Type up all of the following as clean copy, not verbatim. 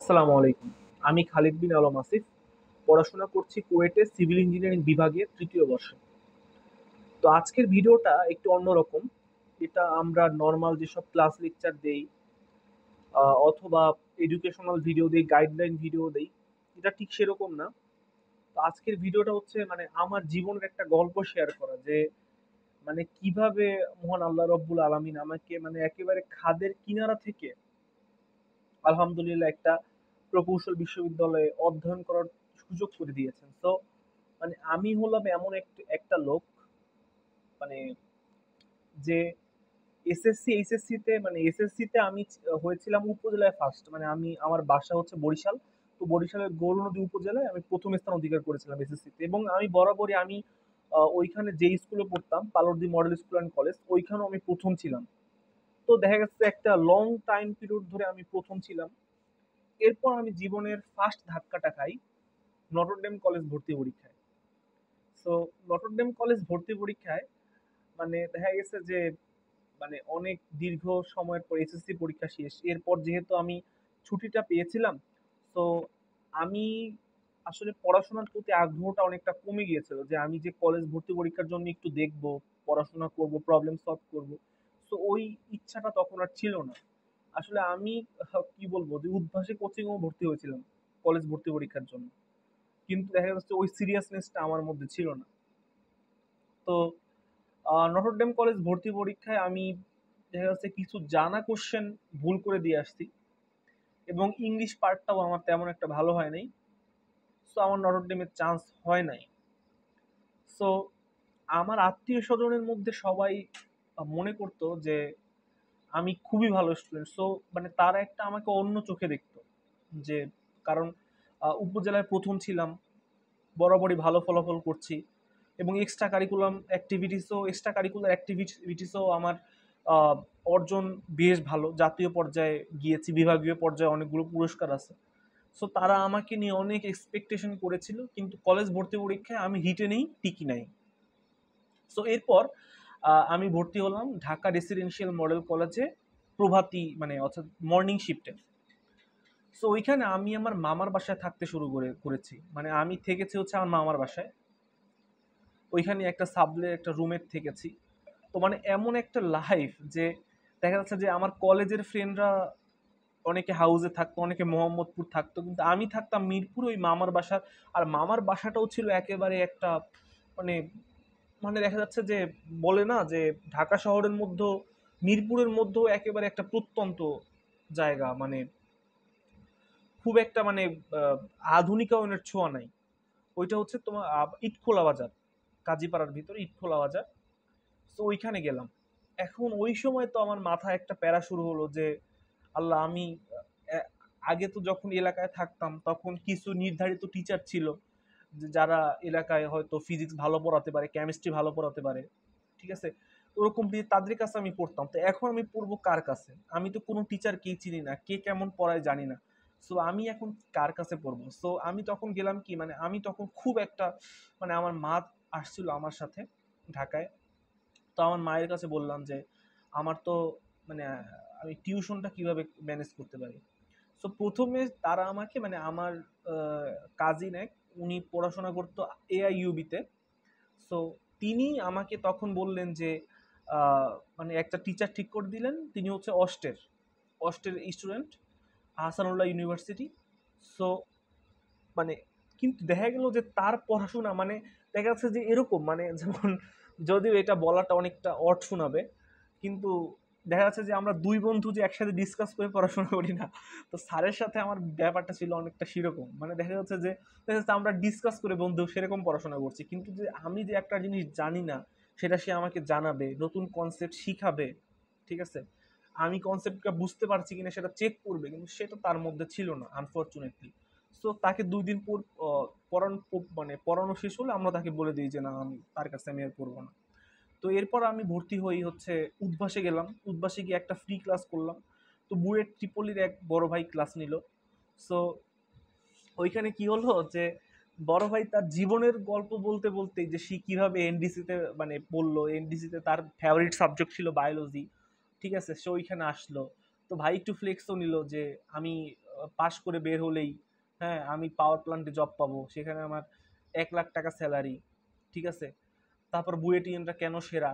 আসসালামু আলাইকুম। আমি খালিদ বিন আলম আসিফ। পড়াশোনা করছি কুয়েটে সিভিল ইঞ্জিনিয়ারিং বিভাগের তৃতীয় বর্ষে। তো আজকের ভিডিওটা একটু অন্যরকম। এটা আমরা নর্মাল যেসব ক্লাস লেকচার দেই অথবা এডুকেশনাল ভিডিও দেই, গাইডলাইন ভিডিও দেই, এটা ঠিক সেরকম না। তো আজকের ভিডিওটা হচ্ছে মানে আমার জীবনের একটা গল্প শেয়ার করা, যে মানে কিভাবে মহান আল্লাহ রব্বুল আলামিন আমাকে মানে একেবারে খাদের কিনারা থেকে আলহামদুলিল্লাহ একটা প্রকৌশল বিশ্ববিদ্যালয়ে অধ্যয়ন করার সুযোগ করে দিয়েছেন। তো মানে আমি হলাম এমন একটা লোক, মানে যে এসএসসি এইচএসসি তে মানে এসএসসি তে আমি হয়েছিলাম উপজেলায় ফার্স্ট। মানে আমি, আমার বাসা হচ্ছে বরিশাল। তো বরিশালের গৌরনদী উপজেলায় আমি প্রথম স্থান অধিকার করেছিলাম এসএসসি তে, এবং আমি বরাবরই আমি ওইখানে যে স্কুলে পড়তাম পালরদি মডেল স্কুল অ্যান্ড কলেজ, ওইখানেও আমি প্রথম ছিলাম। তো দেখা গেছে একটা লং টাইম পিরিয়ড ধরে আমি প্রথম ছিলাম। এরপর আমি জীবনের ফার্স্ট ধাক্কাটা খাই নটরডেম কলেজ ভর্তি পরীক্ষায়। সো নটরডেম কলেজ ভর্তি পরীক্ষায় মানে দেখা গেছে যে মানে অনেক দীর্ঘ সময়ের পর এসএসসি পরীক্ষা শেষ, এরপর যেহেতু আমি ছুটিটা পেয়েছিলাম, তো আমি আসলে পড়াশোনার প্রতি আগ্রহটা অনেকটা কমে গিয়েছিল, যে আমি যে কলেজ ভর্তি পরীক্ষার জন্য একটু দেখবো, পড়াশোনা করব, প্রবলেম সলভ করব। তো ওই ইচ্ছাটা তখন আর ছিল না। আসলে আমি কি বলবো, যে উদ্ভাসে কোচিং ও ভর্তি হয়েছিলাম কলেজ ভর্তি পরীক্ষার জন্য, কিন্তু দেখা যাচ্ছে ওই সিরিয়াসনেসটা আমার মধ্যে ছিল না। তো নটরডেম কলেজ ভর্তি পরীক্ষায় আমি দেখা যাচ্ছে কিছু জানা কোশ্চেন ভুল করে দিয়ে আসছি, এবং ইংলিশ পার্টটাও আমার তেমন একটা ভালো হয় নাই। সো আমার নটরডেমের চান্স হয় নাই। সো আমার আত্মীয় স্বজনের মধ্যে সবাই মনে করতো যে আমি খুবই ভালো স্টুডেন্ট। সো মানে তারা একটা আমাকে অন্য চোখে দেখতো, যে কারণ উপজেলায় প্রথম ছিলাম, বরাবরই ভালো ফলাফল করছি, এবং এক্সট্রা কারিকুলার অ্যাক্টিভিটিসও আমার আহ, অর্জন বেশ ভালো। জাতীয় পর্যায়ে গিয়েছি, বিভাগীয় পর্যায়ে অনেকগুলো পুরস্কার আছে। সো তারা আমাকে নিয়ে অনেক এক্সপেকটেশন করেছিল, কিন্তু কলেজ ভর্তি পরীক্ষায় আমি হিটে নেই, টিকি নাই। সো এরপর আমি ভর্তি হলাম ঢাকা রেসিডেন্সিয়াল মডেল কলেজে, প্রভাতী মানে অর্থাৎ মর্নিং শিফটে। সো ওইখানে আমি আমার মামার বাসায় থাকতে করেছি। মানে আমি থেকেছি হচ্ছে আমার মামার বাসায়, ওইখানে একটা সাবলে একটা রুমের থেকেছি। তো মানে এমন একটা লাইফ যে দেখা যাচ্ছে যে আমার কলেজের ফ্রেন্ডরা অনেকে হাউসে থাকতো, অনেকে মোহাম্মদপুর থাকতো, কিন্তু আমি থাকতাম মিরপুর ওই মামার বাসার। আর মামার বাসাটাও ছিল একেবারে একটা মানে, মানে দেখা যাচ্ছে যে বলে না যে ঢাকা শহরের মধ্যে মিরপুরের মধ্যেও একেবারে একটা প্রত্যন্ত জায়গা, মানে খুব একটা মানে আহ, আধুনিকায়নের ছোঁয়া নাই। ওইটা হচ্ছে তোমার ইটখোলা বাজার, কাজীপাড়ার ভিতরে ইটখোলা বাজার। তো ওইখানে গেলাম। এখন ওই সময় তো আমার মাথায় একটা প্যারা শুরু হলো যে আল্লাহ, আমি আহ, আগে তো যখন এলাকায় থাকতাম তখন কিছু নির্ধারিত টিচার ছিল, যে যারা এলাকায় হয়তো ফিজিক্স ভালো পড়াতে পারে, কেমিস্ট্রি ভালো পড়াতে পারে, ঠিক আছে, ওরকম তাদের কাছে আমি পড়তাম। তো এখন আমি পড়বো কার কাছে? আমি তো কোনো টিচারকেই চিনি না, কে কেমন পড়ায় জানি না। সো আমি এখন কার কাছে পড়বো? সো আমি তখন গেলাম কি, মানে আমি তখন খুব একটা মানে আমার মা আসছিল আমার সাথে ঢাকায়। তো আমার মায়ের কাছে বললাম যে আমার তো মানে আমি টিউশনটা কিভাবে ম্যানেজ করতে পারি। সো প্রথমে তারা আমাকে মানে আমার কাজিন এক, উনি পড়াশোনা করতো এআইইউবিতে। সো তিনি আমাকে তখন বললেন যে আহ, মানে একটা টিচার ঠিক করে দিলেন, তিনি হচ্ছে অস্টের অস্টের স্টুডেন্ট, আহসানুল্লাহ ইউনিভার্সিটি। সো মানে কিন্তু দেখা গেল যে তার পড়াশোনা মানে দেখা যাচ্ছে যে এরকম মানে যেমন, যদিও এটা বলাটা অনেকটা অড শোনাবে, কিন্তু দেখা যাচ্ছে যে আমরা দুই বন্ধু যে একসাথে ডিসকাস করে পড়াশোনা করি না, তো স্যারের সাথে আমার ব্যাপারটা ছিল অনেকটা সেরকম। মানে দেখা যাচ্ছে আমরা ডিসকাস করে বন্ধু সেরকম পড়াশোনা করছি, কিন্তু যে আমি যে একটা জিনিস জানি না সেটা সে আমাকে জানাবে, নতুন কনসেপ্ট শিখাবে, ঠিক আছে, আমি কনসেপ্টটা বুঝতে পারছি কিনা সেটা চেক করবে, কিন্তু সেটা তার মধ্যে ছিল না আনফরচুনেটলি। সো তাকে ২ দিন পর মানে পড়ানো শেষ হলে আমরা তাকে বলে দিই যে না, আমি তার কাছে আমি আর পড়বো না। তো এরপর আমি ভর্তি হই হচ্ছে উদ্ভাসে গেলাম। উদ্ভাসে গিয়ে একটা ফ্রি ক্লাস করলাম। তো বুয়েট ট্রিপলির এক বড় ভাই ক্লাস নিল। সো ওইখানে কি হলো যে বড় ভাই তার জীবনের গল্প বলতে বলতে যে সে কিভাবে এনডিসিতে মানে পড়লো, এনডিসিতে তার ফেভারিট সাবজেক্ট ছিল বায়োলজি, ঠিক আছে, সে ওইখানে আসলো। তো ভাই একটু ফ্লেক্সও নিল যে আমি পাশ করে বের হলেই হ্যাঁ আমি পাওয়ার প্ল্যান্টে জব পাবো, সেখানে আমার 1 লাখ টাকা স্যালারি, ঠিক আছে। তারপর বুয়েট ইউনিয়নটা কেন সেরা,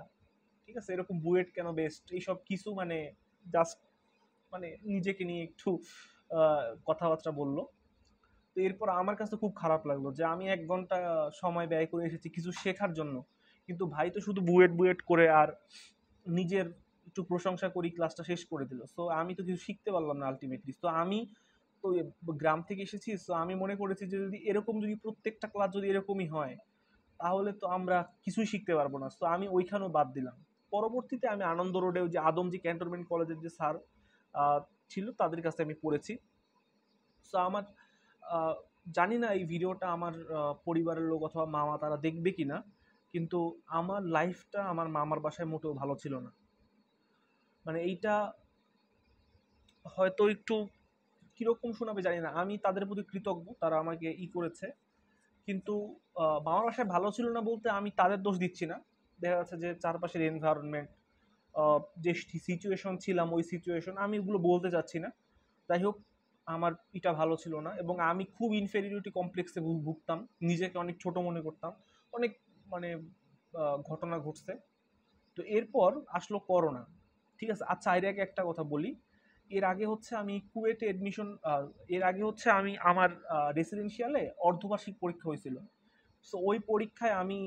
ঠিক আছে, এরকম বুয়েট কেন বেস্ট, এইসব কিছু মানে জাস্ট মানে নিজেকে নিয়ে একটু কথাবার্তা বললো। তো এরপর আমার কাছে খুব খারাপ লাগলো যে আমি 1 ঘন্টা সময় ব্যয় করে এসেছি কিছু শেখার জন্য, কিন্তু ভাই তো শুধু বুয়েট বুয়েট করে আর নিজের একটু প্রশংসা করি ক্লাসটা শেষ করে দিল। সো আমি তো কিছু শিখতে পারলাম না আলটিমেটলি। তো আমি তো গ্রাম থেকে এসেছি, সো আমি মনে করেছি যে যদি এরকম যদি প্রত্যেকটা ক্লাস যদি এরকমই হয় তাহলে তো আমরা কিছুই শিখতে পারবো না। সো আমি ওইখানেও বাদ দিলাম। পরবর্তীতে আমি আনন্দ রোডে ওই যে আদমজি ক্যান্টনমেন্ট কলেজের যে স্যার ছিল তাদের কাছে আমি পড়েছি। সো আমার আহ, জানি না এই ভিডিওটা আমার পরিবারের লোক অথবা মামা তারা দেখবে কিনা, কিন্তু আমার লাইফটা আমার মামার বাসায় মোটেও ভালো ছিল না। মানে এইটা হয়তো একটু কিরকম শোনাবে জানি না, আমি তাদের প্রতি কৃতজ্ঞ, তারা আমাকে করেছে। কিন্তু মামার বাসায় ভালো ছিল না বলতে আমি তাদের দোষ দিচ্ছি না। দেখা যাচ্ছে যে চারপাশের এনভায়রনমেন্ট, যে সিচুয়েশন ছিলাম ওই সিচুয়েশন আমি ওগুলো বলতে চাচ্ছি না। যাই হোক, আমার এটা ভালো ছিল না এবং আমি খুব ইনফেরিয়রিটি কমপ্লেক্সে ভুগতাম, নিজেকে অনেক ছোট মনে করতাম। অনেক মানে ঘটনা ঘটছে। তো এরপর আসলো করোনা, ঠিক আছে। আচ্ছা, এর আগে একটা কথা বলি। এর আগে হচ্ছে আমি কুয়েটে এডমিশন, এর আগে হচ্ছে আমি আমার রেসিডেন্সিয়ালে অর্ধবার্ষিক পরীক্ষা হয়েছিল। সো ওই পরীক্ষায় আমি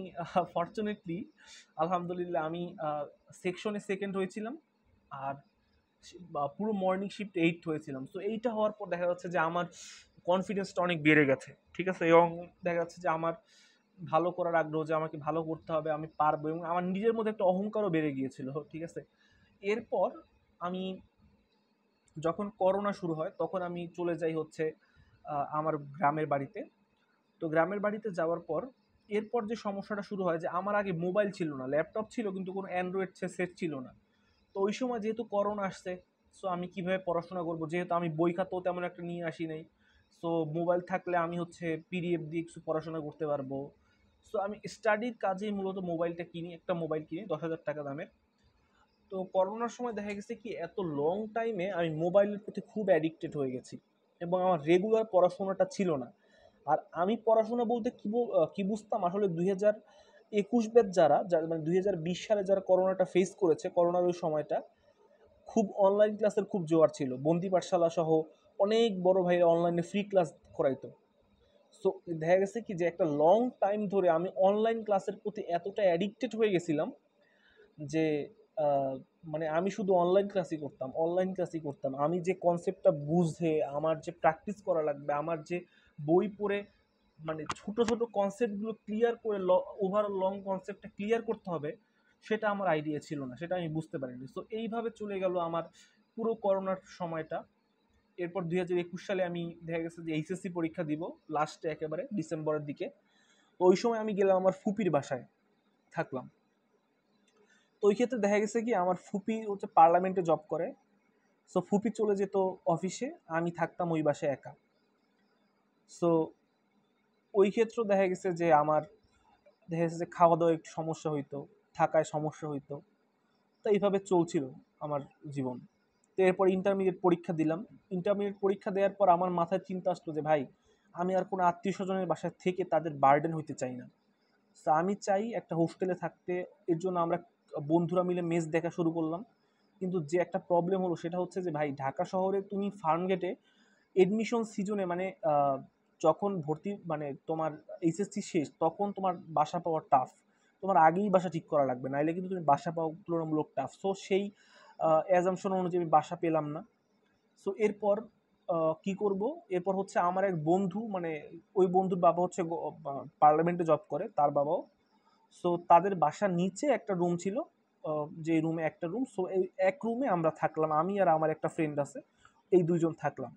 ফর্চুনেটলি আলহামদুলিল্লাহ আমি সেকশনে সেকেন্ড হয়েছিলাম। আর পুরো মর্নিং শিফট 8 হয়েছিলাম। সো এইটা হওয়ার পর দেখা যাচ্ছে যে আমার কনফিডেন্সটা অনেক বেড়ে গেছে, ঠিক আছে। এবং দেখা যাচ্ছে যে আমার ভালো করার আগ্রহ, যে আমাকে ভালো করতে হবে, আমি পারবো, এবং আমার নিজের মধ্যে একটা অহংকারও বেড়ে গিয়েছিল, ঠিক আছে। এরপর আমি যখন করোনা শুরু হয় তখন আমি চলে যাই হচ্ছে আমার গ্রামের বাড়িতে। তো গ্রামের বাড়িতে যাওয়ার পর এরপর যে সমস্যাটা শুরু হয় যে আমার আগে মোবাইল ছিল না, ল্যাপটপ ছিল কিন্তু কোনো অ্যান্ড্রয়েড সেট ছিল না। তো ওই সময় যেহেতু করোনা আসছে, সো আমি কিভাবে পড়াশোনা করব, যেহেতু আমি বই খাতাও তেমন একটা নিয়ে আসি নাই। সো মোবাইল থাকলে আমি হচ্ছে পিডিএফ দিয়ে কিছু পড়াশোনা করতে পারবো। সো আমি স্টাডির কাজেই মূলত মোবাইলটা কিনি, একটা মোবাইল কিনি 10,000 টাকা দামের। তো করোনার সময় দেখা গেছে কি এত লং টাইমে আমি মোবাইলের প্রতি খুব অ্যাডিক্টেড হয়ে গেছি এবং আমার রেগুলার পড়াশোনাটা ছিল না। আর আমি পড়াশোনা বলতে কি বুঝতাম আসলে 2021 ব্যাচ যারা মানে 2020 সালে যারা করোনাটা ফেস করেছে, করোনার ওই সময়টা খুব অনলাইন ক্লাসের খুব জোয়ার ছিল, বন্দি পাঠশালা সহ অনেক বড় ভাইরা অনলাইনে ফ্রি ক্লাস করাইতো। সো দেখা গেছে কি যে একটা লং টাইম ধরে আমি অনলাইন ক্লাসের প্রতি এতটা অ্যাডিক্টেড হয়ে গেছিলাম যে আহ, মানে আমি শুধু অনলাইন ক্লাসই করতাম। আমি যে কনসেপ্টটা বুঝে আমার যে প্র্যাকটিস করা লাগবে, আমার যে বই পড়ে মানে ছোট ছোট কনসেপ্টগুলো ক্লিয়ার করে ওভারঅল লং কনসেপ্টটা ক্লিয়ার করতে হবে, সেটা আমার আইডিয়া ছিল না, সেটা আমি বুঝতে পারিনি। সো এইভাবে চলে গেল আমার পুরো করোনার সময়টা। এরপর 2021 সালে আমি দেখা গেছে যে এইচএসসি পরীক্ষা দিব লাস্টে একেবারে ডিসেম্বরের দিকে। তো ওই সময় আমি গেলাম আমার ফুপির বাসায় থাকলাম। তো ওই ক্ষেত্রে দেখা গেছে কি আমার ফুপি হচ্ছে পার্লামেন্টে জব করে। সো ফুপি চলে যেত অফিসে, আমি থাকতাম ওই বাসায় একা। সো ওই ক্ষেত্রে দেখা গেছে যে আমার দেখা গেছে যে খাওয়া দাওয়া একটু সমস্যা হইতো, থাকায় সমস্যা হইতো। তো এইভাবে চলছিল আমার জীবন। তো এরপর ইন্টারমিডিয়েট পরীক্ষা দিলাম। ইন্টারমিডিয়েট পরীক্ষা দেওয়ার পর আমার মাথায় চিন্তা আসলো যে ভাই, আমি আর কোনো আত্মীয় স্বজনের বাসায় থেকে তাদের বার্ডেন হইতে চাই না। তো আমি চাই একটা হোস্টেলে থাকতে। এর জন্য আমরা বন্ধুরা মিলে মেস দেখা শুরু করলাম। কিন্তু যে একটা প্রবলেম হলো সেটা হচ্ছে যে ভাই, ঢাকা শহরে তুমি ফার্ম গেটে এডমিশন সিজনে মানে যখন ভর্তি মানে তোমার এইচএসসি শেষ তখন তোমার বাসা পাওয়া টাফ। তোমার আগেই বাসা ঠিক করা লাগবে, নাইলে কিন্তু তুমি বাসা পাওয়া তুলনামূলক টাফ। সো সেই অ্যাজামশন অনুযায়ী আমি বাসা পেলাম না। সো এরপর কি করব, এরপর হচ্ছে আমার এক বন্ধু মানে ওই বন্ধুর বাবা হচ্ছে পার্লামেন্টে জব করে, তার বাবাও। সো তাদের বাসার নিচে একটা রুম ছিল, যে রুমে একটা রুম। সো এই এক রুমে আমরা থাকলাম, আমি আর আমার একটা ফ্রেন্ড আছে, এই দুইজন থাকলাম।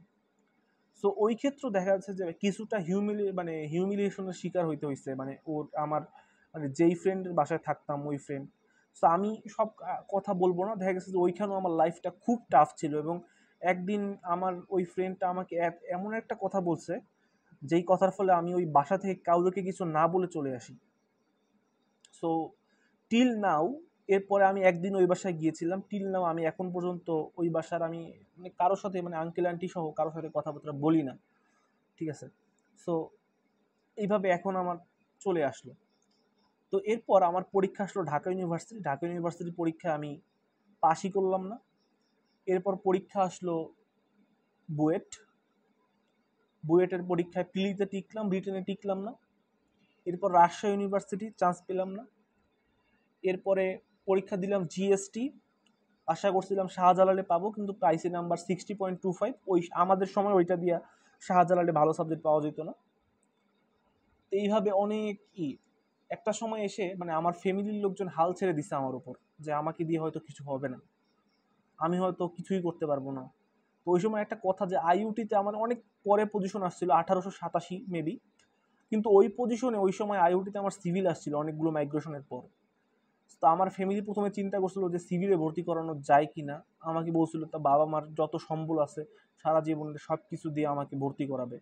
সো ওই ক্ষেত্রে দেখা যাচ্ছে যে কিছুটা হিউমিলিয়েশনের শিকার হইতে হয়েছে, মানে ওর আমার মানে যেই ফ্রেন্ডের বাসায় থাকতাম ওই ফ্রেন্ড। সো আমি সব কথা বলবো না, দেখা গেছে যে ওইখানেও আমার লাইফটা খুব টাফ ছিল। এবং একদিন আমার ওই ফ্রেন্ডটা আমাকে এমন একটা কথা বলছে যেই কথার ফলে আমি ওই বাসা থেকে কাউকে কিছু না বলে চলে আসি। সো টিল নাও এরপরে আমি একদিন ওই বাসায় গিয়েছিলাম, টিল নাও আমি এখন পর্যন্ত ওই বাসার আমি মানে কারোর সাথে মানে আঙ্কেল আন্টি সহ কারোর সাথে কথাবার্তা বলি না, ঠিক আছে। সো এইভাবে এখন আমার চলে আসলো। তো এরপর আমার পরীক্ষা আসলো ঢাকা ইউনিভার্সিটি। ঢাকা ইউনিভার্সিটির পরীক্ষা আমি পাসই করলাম না। এরপর পরীক্ষা আসলো বুয়েট। বুয়েটের পরীক্ষায় প্রিলিতে টিকলাম, রিটেনে টিকলাম না। এরপর রাজশাহী ইউনিভার্সিটি, চান্স পেলাম না। এরপরে পরীক্ষা দিলাম জিএসটি, আশা করছিলাম শাহজালালে পাবো, কিন্তু পাইছি নাম্বার 60.25। ওই আমাদের সময় ওইটা দিয়া শাহজালালে ভালো সাবজেক্ট পাওয়া যেত না। তো এইভাবে অনেক একটা সময় এসে মানে আমার ফ্যামিলির লোকজন হাল ছেড়ে দিছে আমার উপর, যে আমাকে দিয়ে হয়তো কিছু হবে না, আমি হয়তো কিছুই করতে পারবো না। তো ওই সময় একটা কথা, যে আইইউটিতে আমার অনেক পরে পজিশন আসছিল, 1887 মেবি, কিন্তু ওই পজিশনে ওই সময় আইইউটিতে আমার সিভিল আসছিল অনেকগুলো মাইগ্রেশনের পর। তো আমার ফ্যামিলি প্রথমে চিন্তা করছিল যে সিভিলে ভর্তি করানো যায় কি না। আমাকে বলছিল তা বাবা মার যত সম্বল আছে সারা জীবনে সব কিছু দিয়ে আমাকে ভর্তি করাবে।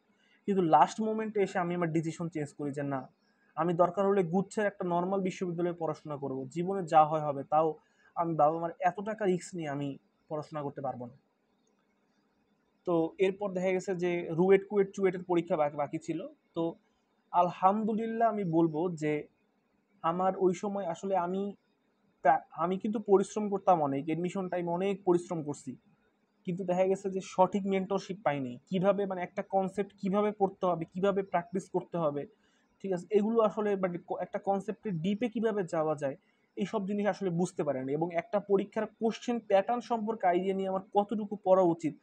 কিন্তু লাস্ট মোমেন্টে এসে আমি আমার ডিসিশন চেঞ্জ করি যে না, আমি দরকার হলে গুচ্ছের একটা নর্মাল বিশ্ববিদ্যালয়ে পড়াশোনা করব, জীবনে যা হয় হবে, তাও আমি বাবা মার এত টাকা রিস্ক নিয়ে আমি পড়াশোনা করতে পারবো না। তো এরপর দেখা গেছে যে রুয়েট কুয়েট চুয়েটের পরীক্ষা বাকি ছিল। তো আলহামদুলিল্লাহ আমি বলবো যে আমার ওই সময় আসলে আমি কিন্তু পরিশ্রম করতাম অনেক, এডমিশন টাইম অনেক পরিশ্রম করছি, কিন্তু দেখা গেছে যে সঠিক মেন্টরশিপ পাইনি, কিভাবে মানে একটা কনসেপ্ট কিভাবে পড়তে হবে, কিভাবে প্র্যাকটিস করতে হবে, ঠিক আছে, এগুলো আসলে মানে একটা কনসেপ্টের ডিপে কিভাবে যাওয়া যায়, এইসব জিনিস আসলে বুঝতে পারেনি। এবং একটা পরীক্ষার কোশ্চেন প্যাটার্ন সম্পর্কে আইডিয়া নিয়ে আমার কতটুকু পড়া উচিত,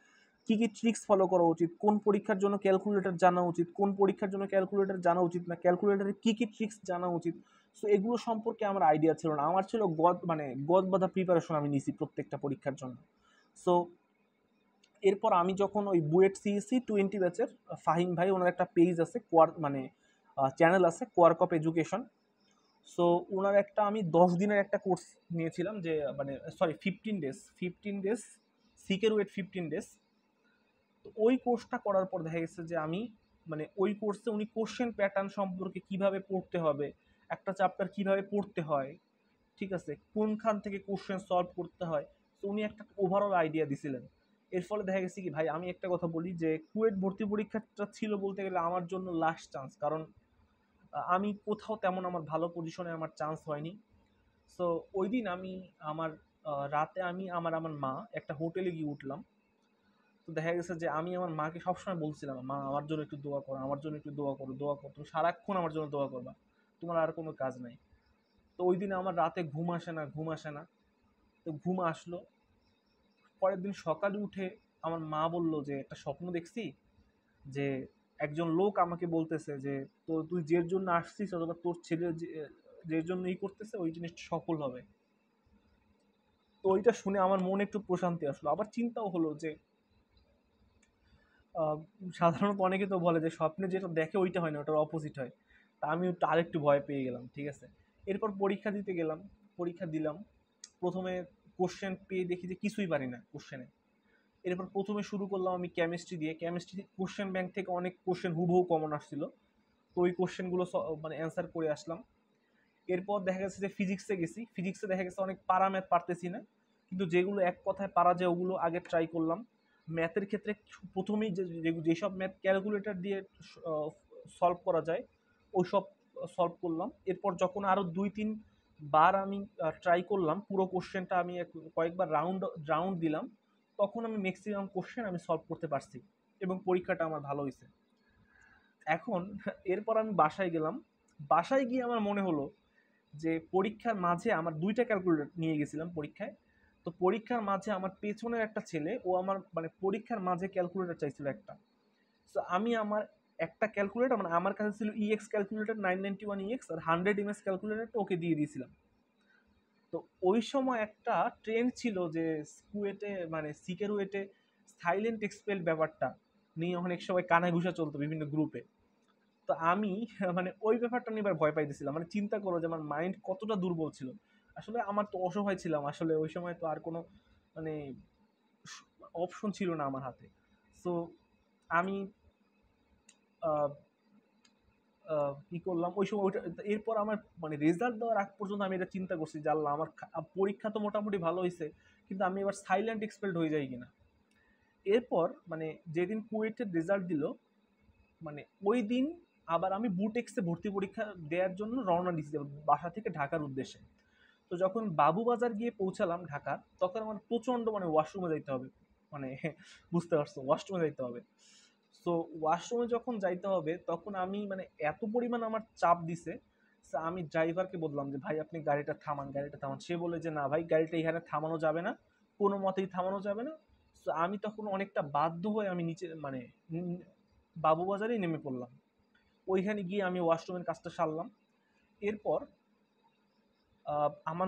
কি কি ট্রিক্স ফলো করা উচিত, কোন পরীক্ষার জন্য ক্যালকুলেটর জানা উচিত, কোন পরীক্ষার জন্য ক্যালকুলেটর জানা উচিত না, ক্যালকুলেটরের কি কি ট্রিক্স জানা উচিত, সো এগুলো সম্পর্কে আমার আইডিয়া ছিল না। আমার ছিল গদ বাঁধা প্রিপারেশন আমি নিছি প্রত্যেকটা পরীক্ষার জন্য। সো এরপর আমি যখন ওই বুয়েট সিএসসি 20 ব্যাচের ফাহিম ভাই, ওনার একটা পেজ আছে, মানে চ্যানেল আছে, কোয়ার্কপ এডুকেশন। সো ওনার একটা আমি 10 দিনের একটা কোর্স নিয়েছিলাম, যে মানে সরি 15 ডেজ সিকেরুয়েট 15 ডেজ। তো ওই কোর্সটা করার পর দেখা গেছে যে আমি মানে ওই কোর্সে উনি কোশ্চেন প্যাটার্ন সম্পর্কে কিভাবে পড়তে হবে, একটা চ্যাপ্টার কিভাবে পড়তে হয়, ঠিক আছে, কোনখান থেকে কোশ্চেন সলভ করতে হয়, তো উনি একটা ওভারঅল আইডিয়া দিছিলেন। এর ফলে দেখা গেছে কি ভাই, আমি একটা কথা বলি যে কুয়েট ভর্তি পরীক্ষাটা ছিল বলতে গেলে আমার জন্য লাস্ট চান্স, কারণ আমি কোথাও তেমন আমার ভালো পজিশনে আমার চান্স হয়নি। সো ওই দিন আমি আমার রাতে আমি আমার আমার মা একটা হোটেলে গিয়ে উঠলাম। তো দেখা গেছে যে আমি আমার মাকে সবসময় বলছিলাম, মা আমার জন্য একটু দোয়া করো, আমার জন্য একটু দোয়া করো, দোয়া করো, তুমি সারাক্ষণ আমার জন্য দোয়া করবা, তোমার আর কোনো কাজ নাই। তো ওই দিন আমার রাতে ঘুম আসে না। তো ঘুম আসলো, পরের দিন সকালে উঠে আমার মা বলল যে একটা স্বপ্ন দেখছি, যে একজন লোক আমাকে বলতেছে যে তো তুই যে জন্য আসছিস অথবা তোর ছেলে যে জন্য করতেছে ওই জিনিসটা সফল হবে। তো ওইটা শুনে আমার মনে একটু প্রশান্তি আসলো। আবার চিন্তাও হলো যে আহ, সাধারণত অনেকে তো বলে যে স্বপ্নে যেটা দেখে ওইটা হয় না, ওটার অপোজিট হয়। তা আমি একটু আরেকটু ভয় পেয়ে গেলাম, ঠিক আছে। এরপর পরীক্ষা দিতে গেলাম, পরীক্ষা দিলাম। প্রথমে কোশ্চেন পেয়ে দেখি যে কিছুই পারি না কোশ্চেনে। এরপর প্রথমে শুরু করলাম আমি কেমিস্ট্রি দিয়ে। কেমিস্ট্রি কোশ্চেন ব্যাংক থেকে অনেক কোশ্চেন হুবহু কমন আসছিল, তো ওই কোশ্চেনগুলো মানে অ্যান্সার করে আসলাম। এরপর দেখা গেছে যে ফিজিক্সে গেছি, ফিজিক্সে দেখা গেছে অনেক পারা ম্যাথ পারতেছি না, কিন্তু যেগুলো এক কথায় পারা যায় ওগুলো আগে ট্রাই করলাম। ম্যাথের ক্ষেত্রে প্রথমেই যেসব ম্যাথ ক্যালকুলেটর দিয়ে সলভ করা যায় ওই সব সলভ করলাম। এরপর যখন আরও 2-3 বার আমি ট্রাই করলাম, পুরো কোশ্চেনটা আমি কয়েকবার রাউন্ড রাউন্ড দিলাম, তখন আমি ম্যাক্সিমাম কোশ্চেন আমি সলভ করতে পারছি এবং পরীক্ষাটা আমার ভালো হয়েছে। এখন এরপর আমি বাসায় গেলাম। বাসায় গিয়ে আমার মনে হলো যে পরীক্ষার মাঝে আমার 2টা ক্যালকুলেটর নিয়ে গেছিলাম পরীক্ষায়। তো পরীক্ষার মাঝে আমার পেছনের একটা ছেলে, ও আমার মানে পরীক্ষার মাঝে ক্যালকুলেটর চাইছিল একটা। সো আমি আমার একটা ক্যালকুলেটর মানে আমার কাছে ছিল ইএক্স ক্যালকুলেটর 991 ইএক্স, আর 100 এমএস ক্যালকুলেটরটা ওকে দিয়ে দিয়েছিলাম। তো ওই সময় একটা ট্রেন্ড ছিল যে স্কুয়েটে মানে সিকেরুয়েটে সাইলেন্ট এক্সপেল ব্যাপারটা নিয়ে অনেক সবাই কানাঘুষা চলতো বিভিন্ন গ্রুপে। তো আমি মানে ওই ব্যাপারটা নিয়ে এবার ভয় পাইতেছিলাম। মানে চিন্তা করো যে আমার মাইন্ড কতটা দুর্বল ছিল। আসলে আমার তো অসহায় ছিলাম, আসলে ওই সময় তো আর কোনো মানে অপশন ছিল না আমার হাতে। সো আমি কি করলাম ওই সময় ওইটা। এরপর আমার মানে রেজাল্ট দেওয়ার আগ পর্যন্ত আমি এটা চিন্তা করছি যে আল্লাহ আমার পরীক্ষা তো মোটামুটি ভালো হয়েছে, কিন্তু আমি এবার সাইলেন্ট এক্সপেল্ড হয়ে যাই কিনা। এরপর মানে যেদিন কুয়েটের রেজাল্ট দিল, মানে ওই দিন আবার আমি বুটেক্সে ভর্তি পরীক্ষা দেওয়ার জন্য রওনা দিচ্ছি বাসা থেকে ঢাকার উদ্দেশ্যে। তো যখন বাবুবাজার গিয়ে পৌঁছালাম ঢাকা, তখন আমার প্রচণ্ড মানে ওয়াশরুমে যাইতে হবে, মানে বুঝতে পারছো, ওয়াশরুমে যাইতে হবে। সো ওয়াশরুমে যখন যাইতে হবে তখন আমি মানে এত পরিমাণ আমার চাপ দিছে। So, আমি ড্রাইভারকে বললাম যে ভাই আপনি গাড়িটা থামান, গাড়িটা থামান। সে বলে যে না ভাই গাড়িটা এখানে থামানো যাবে না, কোনো মতেই থামানো যাবে না। সো আমি তখন অনেকটা বাধ্য হয়ে আমি নিচে মানে বাবুবাজারেই নেমে পড়লাম। ওইখানে গিয়ে আমি ওয়াশরুমের কাজটা সারলাম। এরপর আমার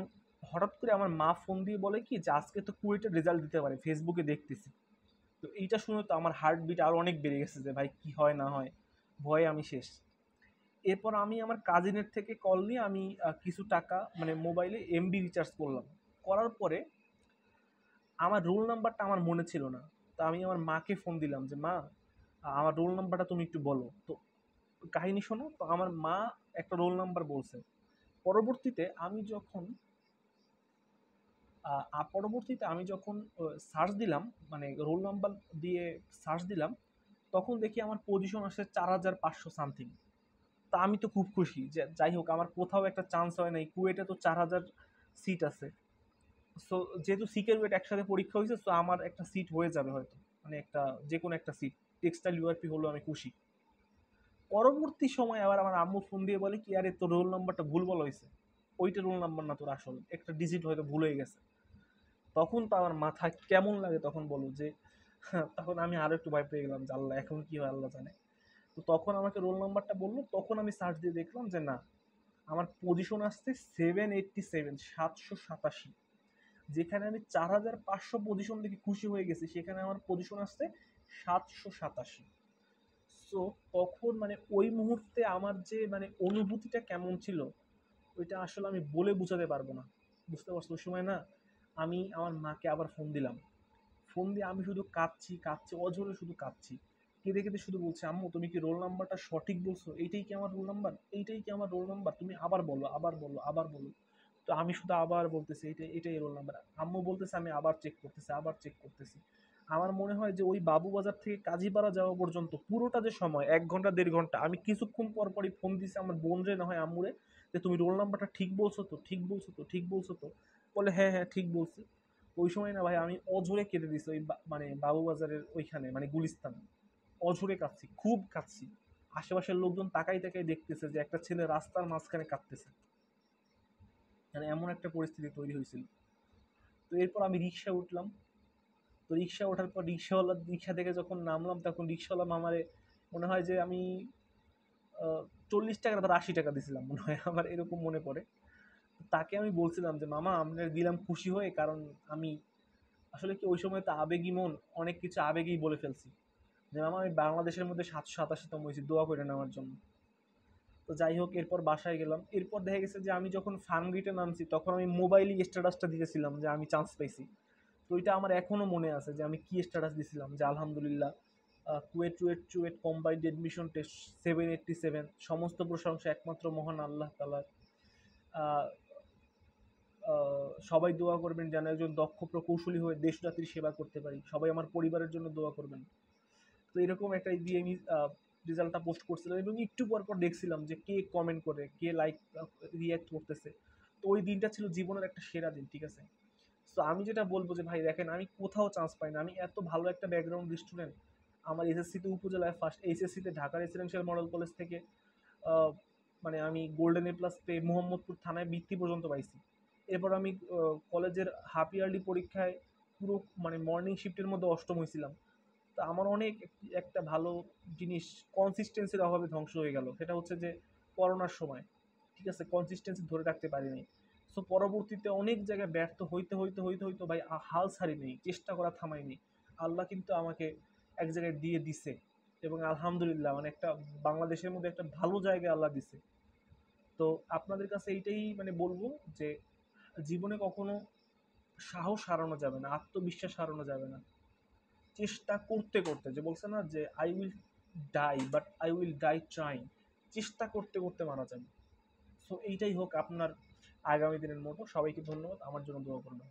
হঠাৎ করে আমার মা ফোন দিয়ে বলে কি যে আজকে তো কুয়েটের রেজাল্ট দিতে পারে, ফেসবুকে দেখতেছি। তো এইটা শুনে তো আমার হার্টবিট আরও অনেক বেড়ে গেছে যে ভাই কি হয় না হয়, ভয়ে আমি শেষ। এরপর আমি আমার কাজিনের থেকে কল নিয়ে আমি কিছু টাকা মানে মোবাইলে এমবি রিচার্জ করলাম। করার পরে আমার রোল নাম্বারটা আমার মনে ছিল না। তো আমি আমার মাকে ফোন দিলাম যে মা, আমার রোল নাম্বারটা তুমি একটু বলো তো। কাহিনী শোনো তো, আমার মা একটা রোল নাম্বার বলছে। পরবর্তীতে আমি যখন সার্চ দিলাম, মানে রোল নাম্বার দিয়ে সার্চ দিলাম, তখন দেখি আমার পজিশন আসে 4500 সামথিং। তা আমি তো খুব খুশি যে যাই হোক আমার কোথাও একটা চান্স হয় নাই, কুয়েটে তো 4000 সিট আছে। সো যেহেতু সিকের একসাথে পরীক্ষা হয়েছে, সো আমার একটা সিট হয়ে যাবে হয়তো, মানে একটা যে কোনো একটা সিট, টেক্সটাইল ইউআরপি হলো আমি খুশি। পরবর্তী সময় আবার আমার আম্মু ফোন দিয়ে বলে কি আরে তোর রোল নাম্বারটা ভুল বলা হয়েছে, ওইটা রোল নাম্বার না তোর, আসল একটা ডিজিট হয়তো ভুল হয়ে গেছে। তখন তো আমার মাথা কেমন লাগে তখন বলো যে তখন আমি আরো একটু ভয় পেয়ে গেলাম যে আল্লাহ এখন কি হয় আল্লাহ জানে। তো তখন আমাকে রোল নাম্বারটা বললো, তখন আমি সার্চ দিয়ে দেখলাম যে না, আমার পজিশন আসছে 787, 787। যেখানে আমি 4500 পজিশন দেখে খুশি হয়ে গেছি, সেখানে আমার পজিশন আসছে 787। সো তখন মানে ওই মুহূর্তে আমার যে মানে অনুভূতিটা কেমন ছিল, ওইটা আসলে আমি বলে বোঝাতে পারবো না। বুঝতে পারছো ওই সময় না, আমি আমার মাকে আবার ফোন দিলাম। ফোন দিয়ে আমি শুধু কাঁদছি কাঁদছি অঝরে, শুধু কাঁদছি। কেঁদে কেঁদে শুধু বলছি আম্মু তুমি কি রোল নাম্বারটা সঠিক বলছো, এইটাই কি আমার রোল নাম্বার, এইটাই কি আমার রোল নাম্বার, তুমি আবার বলো আবার বলো আবার বলো। তো আমি শুধু আবার বলতেছি এটাই এটাই রোল নাম্বার। আম্মু বলতেছে আমি আবার চেক করতেছি আবার চেক করতেছি। আমার মনে হয় যে ওই বাবুবাজার থেকে কাজীপাড়া যাওয়া পর্যন্ত পুরোটা যে সময় 1 ঘন্টা 1.5 ঘন্টা, আমি কিছুক্ষণ পর পরই ফোন দিছি আমার বোন রে না হয় আম্মুরে, যে তুমি রোল নাম্বারটা ঠিক বলছো তো, ঠিক বলছো তো, ঠিক বলছো তো। বলে হ্যাঁ হ্যাঁ ঠিক বলছি। ওই সময় না ভাই আমি অঝরে কেঁদে দিছি ওই মানে বাবুবাজারের ওইখানে মানে গুলিস্তান। অঝরে কাঁদছি, খুব কাঁদছি। আশেপাশের লোকজন তাকাই তাকাই দেখতেছে যে একটা ছেলে রাস্তার মাঝখানে কাঁদতেছে, মানে এমন একটা পরিস্থিতি তৈরি হয়েছিল। তো এরপর আমি রিক্সা উঠলাম। তো রিক্সা ওঠার পর রিক্সা থেকে যখন নামলাম, তখন রিক্সাওয়ালা মামারে মনে হয় যে আমি 40 টাকার ধর 80 টাকা দিছিলাম মনে হয়, আমার এরকম মনে পড়ে। তো তাকে আমি বলছিলাম যে মামা আপনার দিলাম খুশি হয়ে, কারণ আমি আসলে কি ওই সময় তো আবেগী মন, অনেক কিছু আবেগেই বলে ফেলছি। যে মামা আমি বাংলাদেশের মধ্যে 787তম হয়েছি, দোয়া করে নেওয়ার জন্য। তো যাই হোক এরপর বাসায় গেলাম। এরপর দেখা গেছে যে আমি যখন ফার্মগেটে নামছি তখন আমি মোবাইলই স্ট্যাটাসটা দিতেছিলাম যে আমি চান্স পাইছি। তো ওইটা আমার এখনো মনে আছে যে আমি কি স্ট্যাটাস দিছিলাম, যে আলহামদুলিল্লাহ KUET CUET CUET combined admission test 787, সমস্ত প্রশংসা একমাত্র মহান আল্লাহ তাআলার। আহ, সবাই দোয়া করবেন যেন একজন দক্ষ প্রকৌশলী হয়ে দেশ জাতির সেবা করতে পারি, সবাই আমার পরিবারের জন্য দোয়া করবেন। তো এরকম একটা দিয়ে আমি রেজাল্টটা পোস্ট করছিলাম, এবং একটু পর পর দেখছিলাম যে কে কমেন্ট করে, কে লাইক রিয়্যাক্ট করতেছে। তো ওই দিনটা ছিল জীবনের একটা সেরা দিন, ঠিক আছে। সো আমি যেটা বলবো যে ভাই দেখেন আমি কোথাও চান্স পাই না, আমি এত ভালো একটা ব্যাকগ্রাউন্ড স্টুডেন্ট। আমার এসএসসিতে উপজেলায় ফার্স্ট, এইচএসসিতে ঢাকা রেসিডেন্সিয়াল মডেল কলেজ থেকে আহ, মানে আমি গোল্ডেন এ প্লাস পেয়ে মোহাম্মদপুর থানায় বৃত্তি পর্যন্ত পাইছি। এরপর আমি কলেজের হাফ ইয়ারলি পরীক্ষায় পুরো মানে মর্নিং শিফটের মধ্যে অষ্টম হয়েছিলাম। তো আমার অনেক একটা ভালো জিনিস কনসিস্টেন্সির অভাবে ধ্বংস হয়ে গেল, সেটা হচ্ছে যে করোনার সময়, ঠিক আছে, কনসিস্টেন্সি ধরে রাখতে পারিনি। সো পরবর্তীতে অনেক জায়গায় ব্যর্থ হইতে হইতে হইতে হইতে ভাই হাল ছাড়িনি, চেষ্টা করা থামাইনি। আল্লাহ কিন্তু আমাকে এক জায়গায় দিয়ে দিছে, এবং আলহামদুলিল্লাহ মানে একটা বাংলাদেশের মধ্যে একটা ভালো জায়গায় আল্লাহ দিছে। তো আপনাদের কাছে এইটাই মানে বলবো যে জীবনে কখনো সাহস হারানো যাবে না, আত্মবিশ্বাস হারানো যাবে না। চেষ্টা করতে করতে, যে বলছে না যে I will die but I will die trying, চেষ্টা করতে করতে মারা যাবে। সো এইটাই হোক আপনার আগামী দিনের মোটো। সবাইকে ধন্যবাদ, আমার জন্য দোয়া করবেন।